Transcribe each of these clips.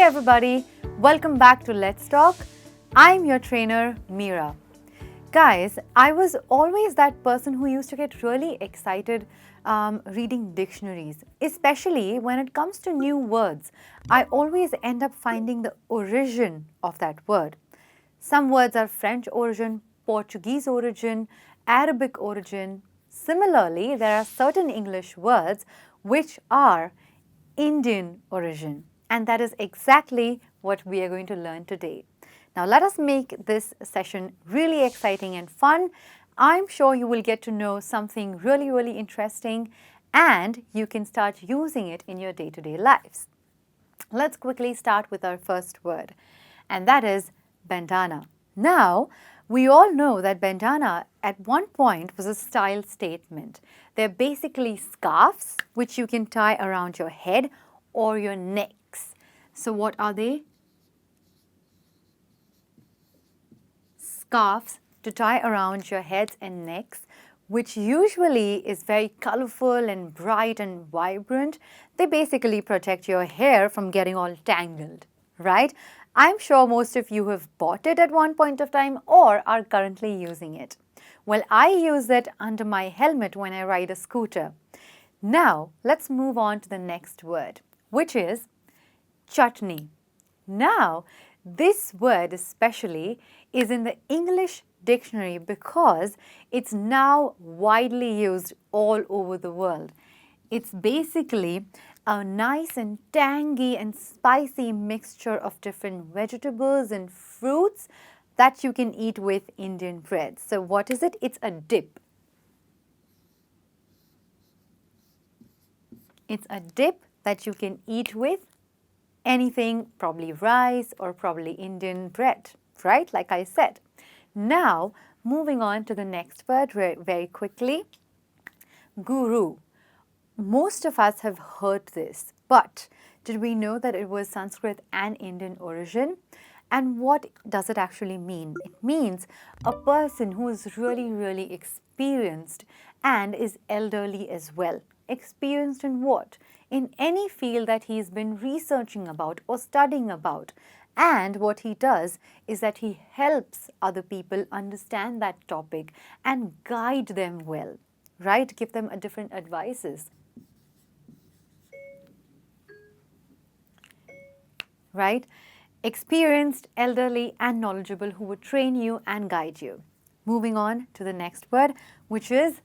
everybody, welcome back to Let's Talk. I'm your trainer Meera. Guys, I was always that person who used to get really excited reading dictionaries, especially when it comes to new words. I always end up finding the origin of that word. Some words are French origin, Portuguese origin, Arabic origin. Similarly, there are certain English words which are Indian origin. And that is exactly what we are going to learn today. Now, let us make this session really exciting and fun. I'm sure you will get to know something really interesting and you can start using it in your day-to-day lives. Let's quickly start with our first word, and that is bandana. Now, we all know that bandana at one point was a style statement. They're basically scarves which you can tie around your head or your necks. So what are they? Scarves to tie around your heads and necks, which usually is very colorful and bright and vibrant. They basically protect your hair from getting all tangled, right? I'm sure most of you have bought it at one point of time or are currently using it. Well, I use it under my helmet when I ride a scooter. Now, let's move on to the next word, which is chutney. Now, this word especially is in the English dictionary because it's now widely used all over the world. It's basically a nice and tangy and spicy mixture of different vegetables and fruits that you can eat with Indian bread. So what is it? It's a dip. It's a dip that you can eat with anything, probably rice or probably Indian bread, right? Like I said. Now, moving on to the next word very quickly, guru. Most of us have heard this, but did we know that it was Sanskrit and Indian origin? And what does it actually mean? It means a person who is really experienced and is elderly as well. Experienced in what? In any field that he's been researching about or studying about. And what he does is that he helps other people understand that topic and guide them well, right? Give them different advices. Right? Experienced, elderly and knowledgeable who would train you and guide you. Moving on to the next word, which is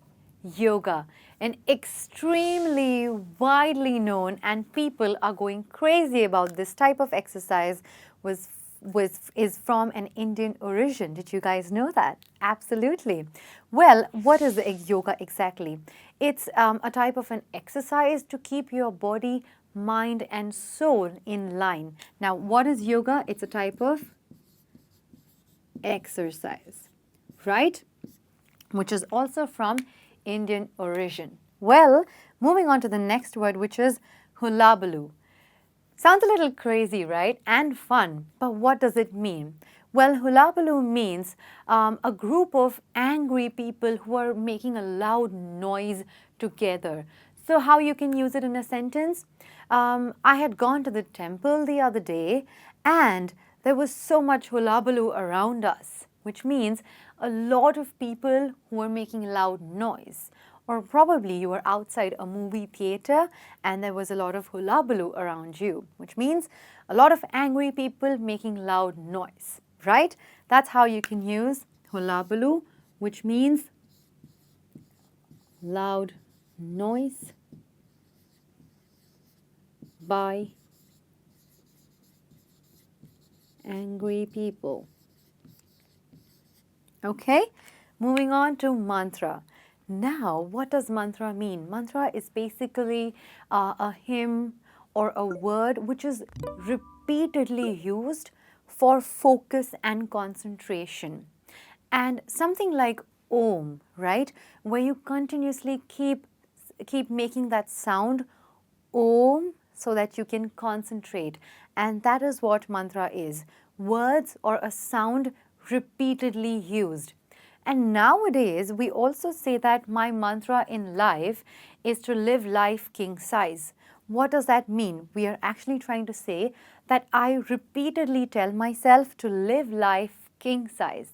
yoga, an extremely widely known and people are going crazy about this type of exercise is from an Indian origin. Did you guys know that? Absolutely. Well, what is yoga exactly? It's a type of an exercise to keep your body, mind and soul in line. Now, what is yoga? It's a type of exercise, right? Which is also from Indian origin. Well, moving on to the next word, which is Hullabaloo. Sounds a little crazy, right? And fun, but what does it mean? Well, Hullabaloo means a group of angry people who are making a loud noise together. So how you can use it in a sentence? I had gone to the temple the other day and there was so much hullabaloo around us, which means a lot of people who were making loud noise. Or probably you were outside a movie theater and there was a lot of hullabaloo around you, which means a lot of angry people making loud noise, right? That's how you can use hullabaloo, which means loud noise by angry people. Okay, moving on to mantra. Now, what does mantra mean? Mantra is basically a hymn or a word which is repeatedly used for focus and concentration. And something like Om, right? Where you continuously keep making that sound Om so that you can concentrate. And that is what mantra is. Words or a sound repeatedly used. And nowadays, we also say that my mantra in life is to live life king size. What does that mean? We are actually trying to say that I repeatedly tell myself to live life king size.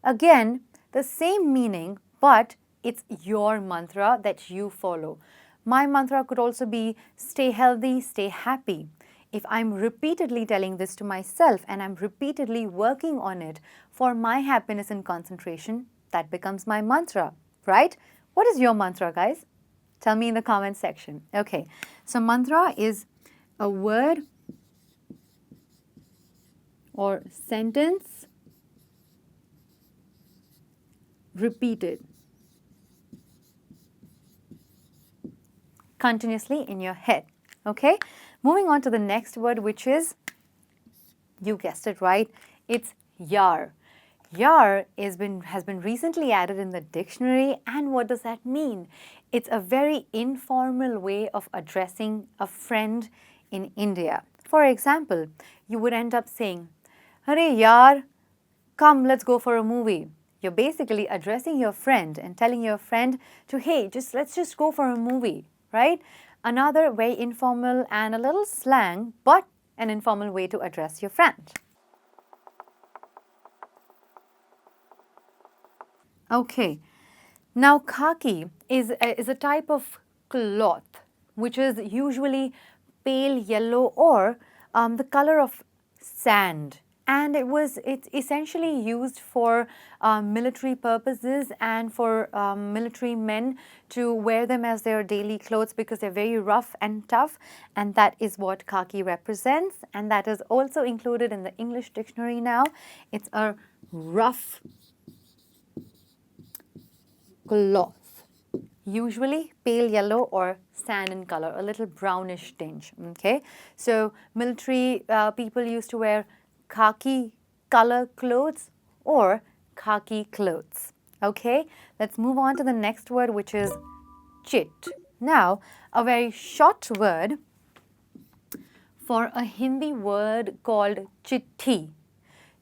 Again, the same meaning, but it's your mantra that you follow. My mantra could also be stay healthy, stay happy. If I'm repeatedly telling this to myself and I'm repeatedly working on it for my happiness and concentration, that becomes my mantra, right? What is your mantra, guys? Tell me in the comment section. Okay, so mantra is a word or sentence repeated continuously in your head. Okay, moving on to the next word, which is, you guessed it right, it's yar. Yar has been recently added in the dictionary, and what does that mean? It's a very informal way of addressing a friend in India. For example, you would end up saying, "Arey yaar, come, let's go for a movie." You're basically addressing your friend and telling your friend to, hey, let's just go for a movie, right? Another very informal and a little slang, but an informal way to address your friend. Okay, now khaki is a type of cloth which is usually pale yellow or the color of sand, and it's essentially used for military purposes and for military men to wear them as their daily clothes because they're very rough and tough, and that is what khaki represents, and that is also included in the English dictionary now. It's a rough cloth, usually pale yellow or sand in color, a little brownish tinge. Okay, so military people used to wear khaki color clothes or khaki clothes. Okay, let's move on to the next word, which is chit. Now, a very short word for a Hindi word called chitti.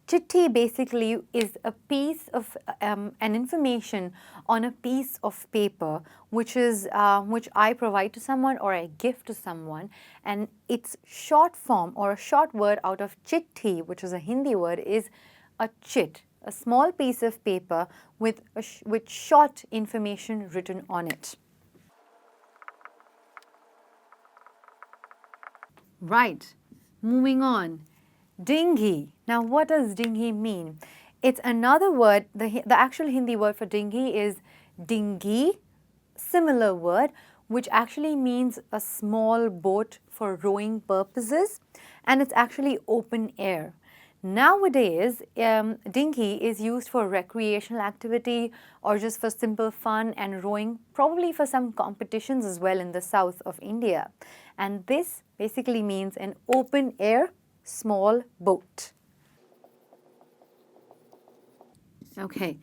Chitti basically is a piece of an information on a piece of paper which I provide to someone or I give to someone, and its short form or a short word out of chitti, which is a Hindi word, is a chit, a small piece of paper with short information written on it. Right, moving on. Dinghy. Now, what does dinghy mean? It's another word, the actual Hindi word for dinghy is dinghy, similar word, which actually means a small boat for rowing purposes, and it's actually open air. Nowadays, dinghy is used for recreational activity or just for simple fun and rowing, probably for some competitions as well in the south of India. And this basically means an open air small boat. Okay,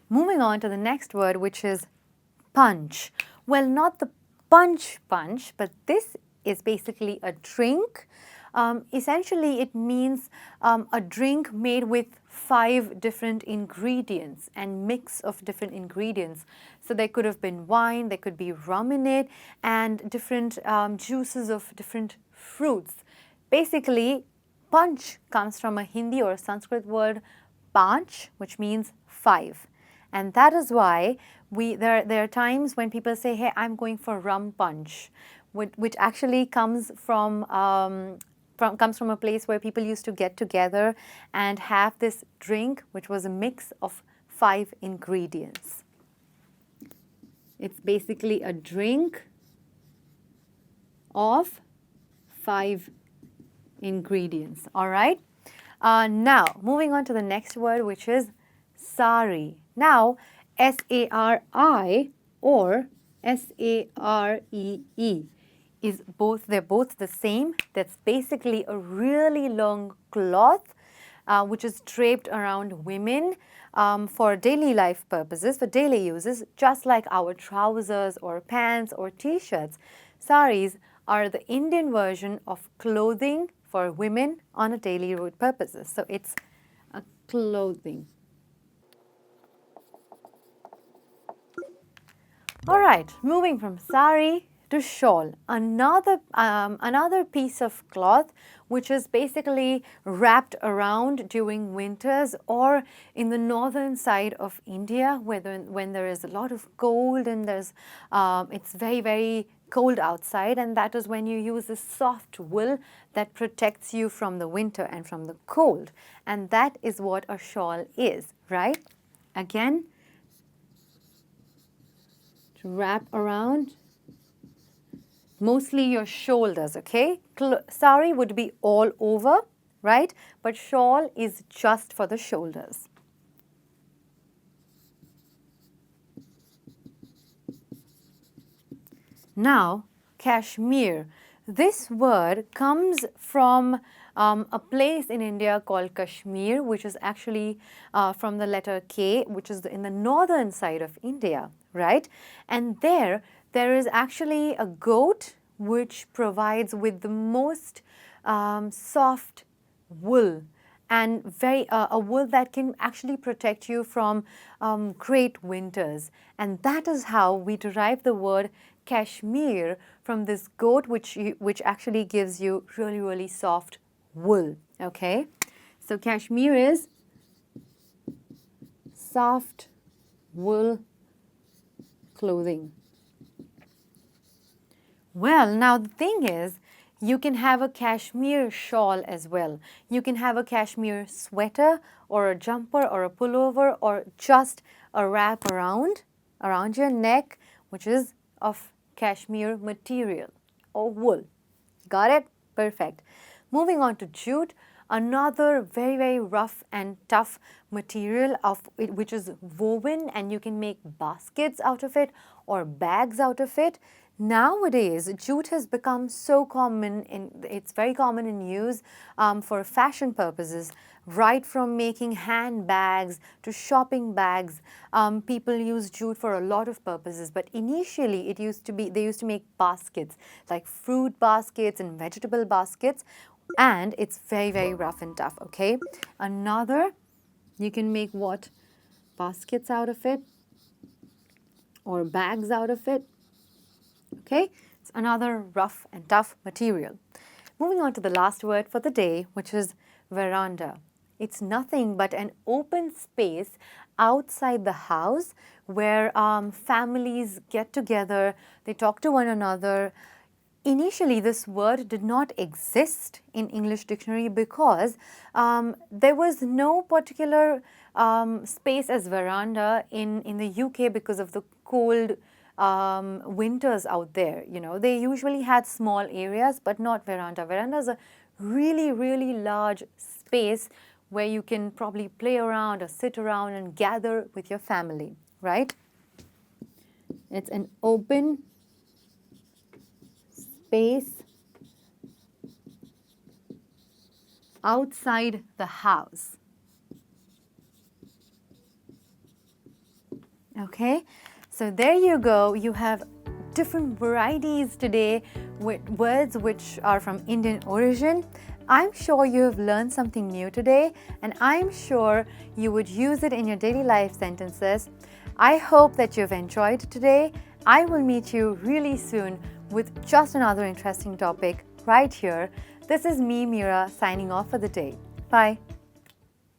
moving on to the next word, which is punch. Well, not the punch, but this is basically a drink. Essentially, it means a drink made with 5 different ingredients and mix of different ingredients. So there could have been wine, there could be rum in it, and different juices of different fruits. Basically, punch comes from a Hindi or a Sanskrit word panch, which means 5. And that is why there are times when people say, hey, I'm going for rum punch, which actually comes from a place where people used to get together and have this drink, which was a mix of 5 ingredients. It's basically a drink of 5 ingredients. All right. Now, moving on to the next word, which is saree. Now, S-A-R-I or S-A-R-E-E is they're both the same. That's basically a really long cloth which is draped around women for daily life purposes, for daily uses, just like our trousers or pants or t-shirts. Saris are the Indian version of clothing for women on a daily purposes. So it's a clothing. All right, moving from saree to shawl, another piece of cloth which is basically wrapped around during winters or in the northern side of India when there is a lot of cold and it's very, very cold outside, and that is when you use a soft wool that protects you from the winter and from the cold, and that is what a shawl is, right? Again, to wrap around mostly your shoulders, okay? Saree would be all over, right? But shawl is just for the shoulders. Now, Kashmir. This word comes from a place in India called Kashmir, which is actually from the letter K, which is in the northern side of India, right? And there is actually a goat which provides with the most soft wool, and a wool that can actually protect you from great winters. And that is how we derive the word Kashmir from this goat, which actually gives you really, really soft wool. Okay, so Kashmir is soft wool clothing. Well, now the thing is, you can have a cashmere shawl as well. You can have a cashmere sweater or a jumper or a pullover or just a wrap around your neck, which is of cashmere material or wool. Got it? Perfect. Moving on to jute, another very, very rough and tough material which is woven, and you can make baskets out of it or bags out of it. Nowadays, jute has become so common, it's very common in use for fashion purposes, right from making handbags to shopping bags. People use jute for a lot of purposes, but initially they used to make baskets, like fruit baskets and vegetable baskets, and it's very, very rough and tough, okay? Another, you can make what? Baskets out of it or bags out of it. Okay, it's another rough and tough material. Moving on to the last word for the day, which is veranda. It's nothing but an open space outside the house where families get together, they talk to one another. Initially, this word did not exist in English dictionary because there was no particular space as veranda in the UK because of the cold winters out there. You know, they usually had small areas, but not veranda. Veranda is a really, really large space where you can probably play around or sit around and gather with your family, right? It's an open space outside the house. Okay, so there you go. You have different varieties today with words which are from Indian origin. I'm sure you have learned something new today, and I'm sure you would use it in your daily life sentences. I hope that you've enjoyed today. I will meet you really soon with just another interesting topic right here. This is me, Meera, signing off for the day. Bye.